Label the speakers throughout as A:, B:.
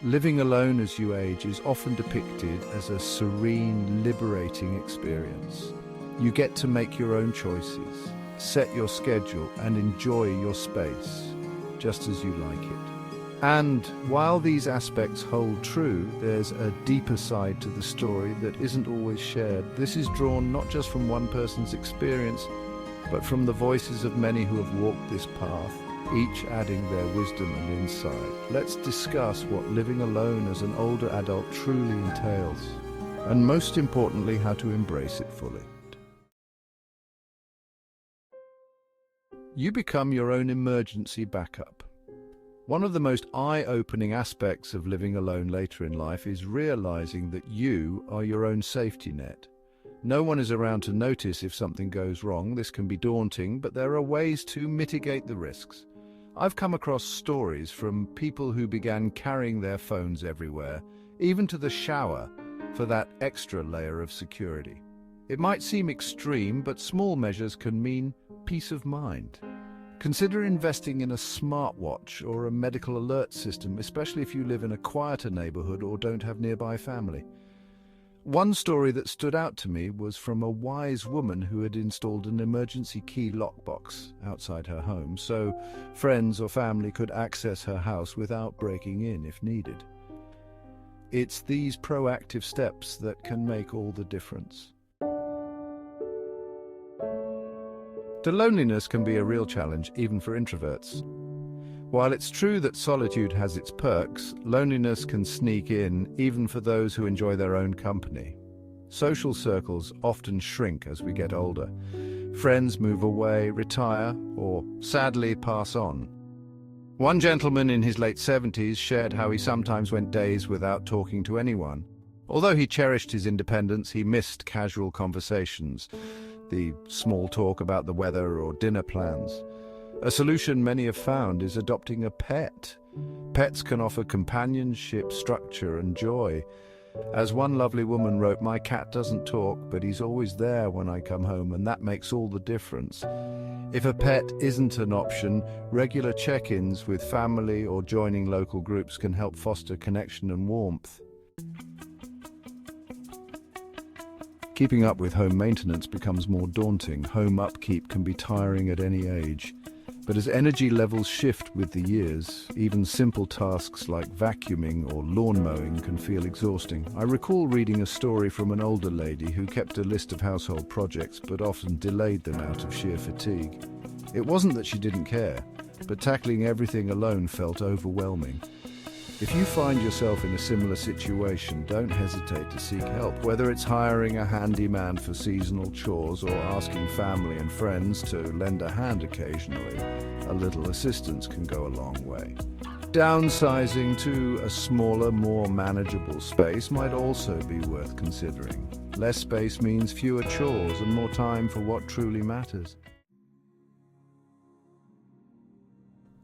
A: Living alone as you age is often depicted as a serene, liberating experience. You get to make your own choices, set your schedule, and enjoy your space, just as you like it. And while these aspects hold true, there's a deeper side to the story that isn't always shared. This is drawn not just from one person's experience, but from the voices of many who have walked this path, each adding their wisdom and insight. Let's discuss what living alone as an older adult truly entails, and most importantly, how to embrace it fully. You become your own emergency backup. One of the most eye-opening aspects of living alone later in life is realizing that you are your own safety net. No one is around to notice if something goes wrong. This can be daunting, but there are ways to mitigate the risks. I've come across stories from people who began carrying their phones everywhere, even to the shower, for that extra layer of security. It might seem extreme, but small measures can mean peace of mind. Consider investing in a smartwatch or a medical alert system, especially if you live in a quieter neighborhood or don't have nearby family. One story that stood out to me was from a wise woman who had installed an emergency key lockbox outside her home, so friends or family could access her house without breaking in if needed. It's these proactive steps that can make all the difference. The loneliness can be a real challenge, even for introverts. While it's true that solitude has its perks, loneliness can sneak in, even for those who enjoy their own company. Social circles often shrink as we get older. Friends move away, retire, or sadly pass on. One gentleman in his late 70s shared how he sometimes went days without talking to anyone. Although he cherished his independence, he missed casual conversations, the small talk about the weather or dinner plans. A solution many have found is adopting a pet. Pets can offer companionship, structure, and joy. As one lovely woman wrote, "My cat doesn't talk, but he's always there when I come home, and that makes all the difference." If a pet isn't an option, regular check-ins with family or joining local groups can help foster connection and warmth. Keeping up with home maintenance becomes more daunting. Home upkeep can be tiring at any age. But as energy levels shift with the years, even simple tasks like vacuuming or lawn mowing can feel exhausting. I recall reading a story from an older lady who kept a list of household projects but often delayed them out of sheer fatigue. It wasn't that she didn't care, but tackling everything alone felt overwhelming. If you find yourself in a similar situation, don't hesitate to seek help. Whether it's hiring a handyman for seasonal chores or asking family and friends to lend a hand occasionally, a little assistance can go a long way. Downsizing to a smaller, more manageable space might also be worth considering. Less space means fewer chores and more time for what truly matters.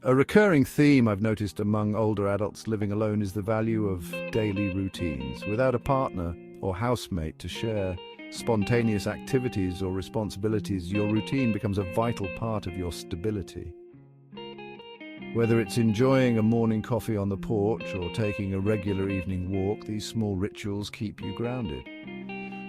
A: A recurring theme I've noticed among older adults living alone is the value of daily routines. Without a partner or housemate to share spontaneous activities or responsibilities, your routine becomes a vital part of your stability. Whether it's enjoying a morning coffee on the porch or taking a regular evening walk, these small rituals keep you grounded.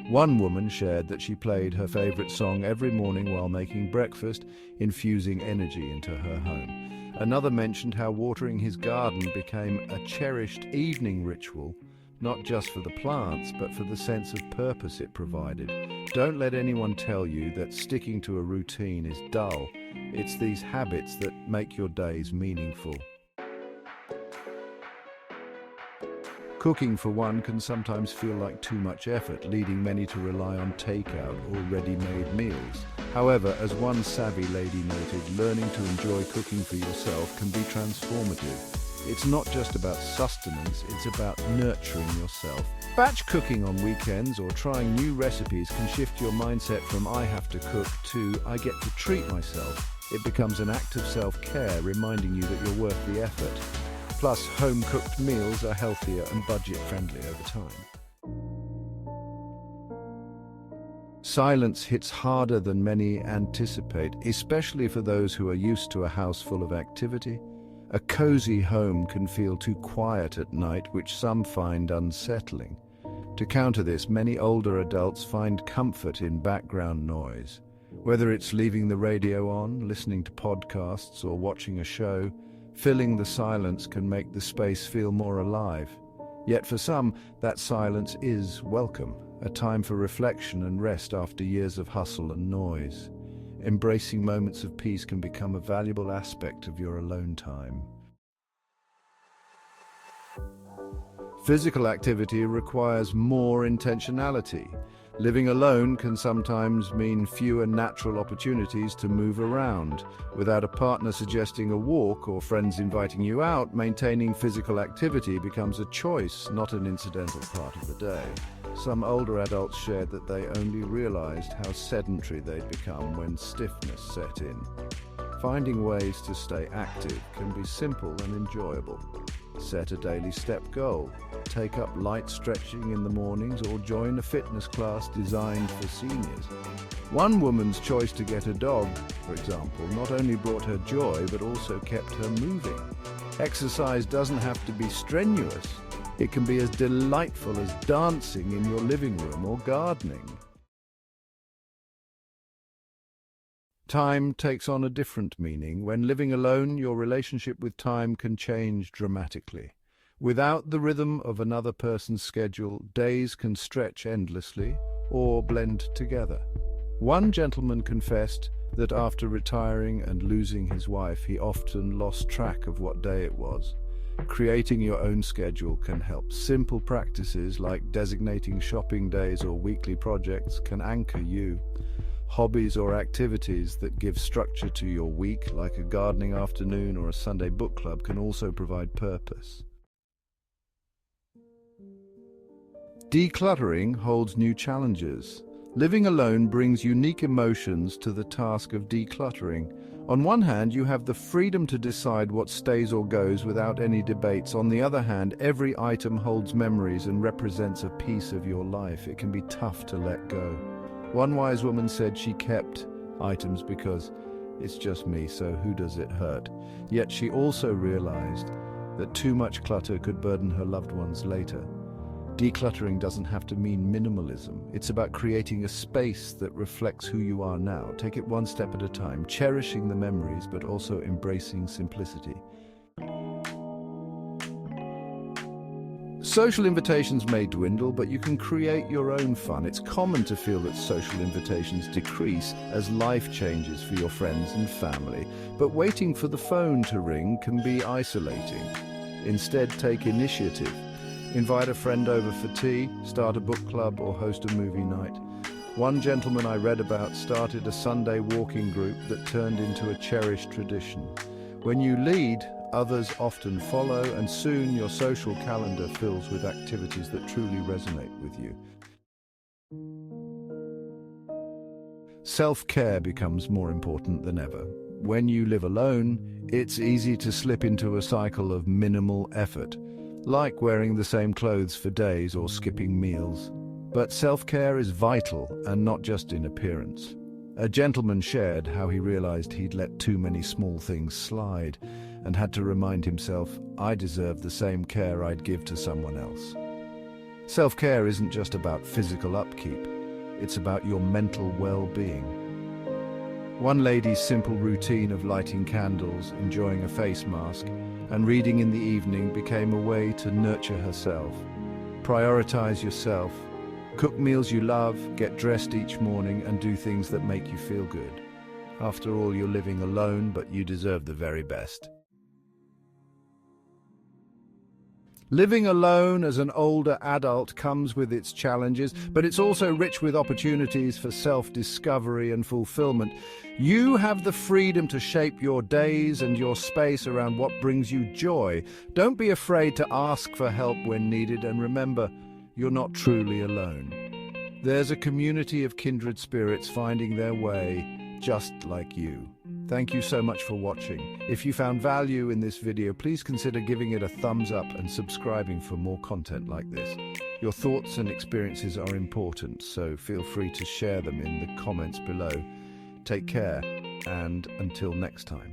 A: One woman shared that she played her favorite song every morning while making breakfast, infusing energy into her home. Another mentioned how watering his garden became a cherished evening ritual, not just for the plants, but for the sense of purpose it provided. Don't let anyone tell you that sticking to a routine is dull. It's these habits that make your days meaningful. Cooking, for one, can sometimes feel like too much effort, leading many to rely on takeout or ready-made meals. However, as one savvy lady noted, learning to enjoy cooking for yourself can be transformative. It's not just about sustenance, it's about nurturing yourself. Batch cooking on weekends or trying new recipes can shift your mindset from "I have to cook" to "I get to treat myself." It becomes an act of self-care, reminding you that you're worth the effort. Plus, home-cooked meals are healthier and budget-friendly over time. Silence hits harder than many anticipate, especially for those who are used to a house full of activity. A cozy home can feel too quiet at night, which some find unsettling. To counter this, many older adults find comfort in background noise. Whether it's leaving the radio on, listening to podcasts, or watching a show, filling the silence can make the space feel more alive. Yet for some, that silence is welcome, a time for reflection and rest after years of hustle and noise. Embracing moments of peace can become a valuable aspect of your alone time. Physical activity requires more intentionality. Living alone can sometimes mean fewer natural opportunities to move around. Without a partner suggesting a walk or friends inviting you out, maintaining physical activity becomes a choice, not an incidental part of the day. Some older adults shared that they only realized how sedentary they'd become when stiffness set in. Finding ways to stay active can be simple and enjoyable. Set a daily step goal, take up light stretching in the mornings, or join a fitness class designed for seniors. One woman's choice to get a dog, for example, not only brought her joy but also kept her moving. Exercise doesn't have to be strenuous. It can be as delightful as dancing in your living room or gardening. Time takes on a different meaning. When living alone, your relationship with time can change dramatically. Without the rhythm of another person's schedule, days can stretch endlessly or blend together. One gentleman confessed that after retiring and losing his wife, he often lost track of what day it was. Creating your own schedule can help. Simple practices like designating shopping days or weekly projects can anchor you. Hobbies or activities that give structure to your week, like a gardening afternoon or a Sunday book club, can also provide purpose. Decluttering holds new challenges. Living alone brings unique emotions to the task of decluttering. On one hand, you have the freedom to decide what stays or goes without any debates. On the other hand, every item holds memories and represents a piece of your life. It can be tough to let go. One wise woman said she kept items because it's just me, so who does it hurt? Yet she also realized that too much clutter could burden her loved ones later. Decluttering doesn't have to mean minimalism. It's about creating a space that reflects who you are now. Take it one step at a time, cherishing the memories, but also embracing simplicity. Social invitations may dwindle, but you can create your own fun. It's common to feel that social invitations decrease as life changes for your friends and family, but waiting for the phone to ring can be isolating. Instead, take initiative. Invite a friend over for tea, start a book club, or host a movie night. One gentleman I read about started a Sunday walking group that turned into a cherished tradition. When you lead, others often follow, and soon your social calendar fills with activities that truly resonate with you. Self-care becomes more important than ever. When you live alone, it's easy to slip into a cycle of minimal effort, like wearing the same clothes for days or skipping meals. But self-care is vital, and not just in appearance. A gentleman shared how he realized he'd let too many small things slide and had to remind himself, I deserve the same care I'd give to someone else. Self-care isn't just about physical upkeep, it's about your mental well-being. One lady's simple routine of lighting candles, enjoying a face mask, and reading in the evening became a way to nurture herself. Prioritize yourself. Cook meals you love, get dressed each morning, and do things that make you feel good. After all, you're living alone, but you deserve the very best. Living alone as an older adult comes with its challenges, but it's also rich with opportunities for self-discovery and fulfillment. You have the freedom to shape your days and your space around what brings you joy. Don't be afraid to ask for help when needed, and remember, you're not truly alone. There's a community of kindred spirits finding their way just like you. Thank you so much for watching. If you found value in this video, please consider giving it a thumbs up and subscribing for more content like this. Your thoughts and experiences are important, so feel free to share them in the comments below. Take care, and until next time.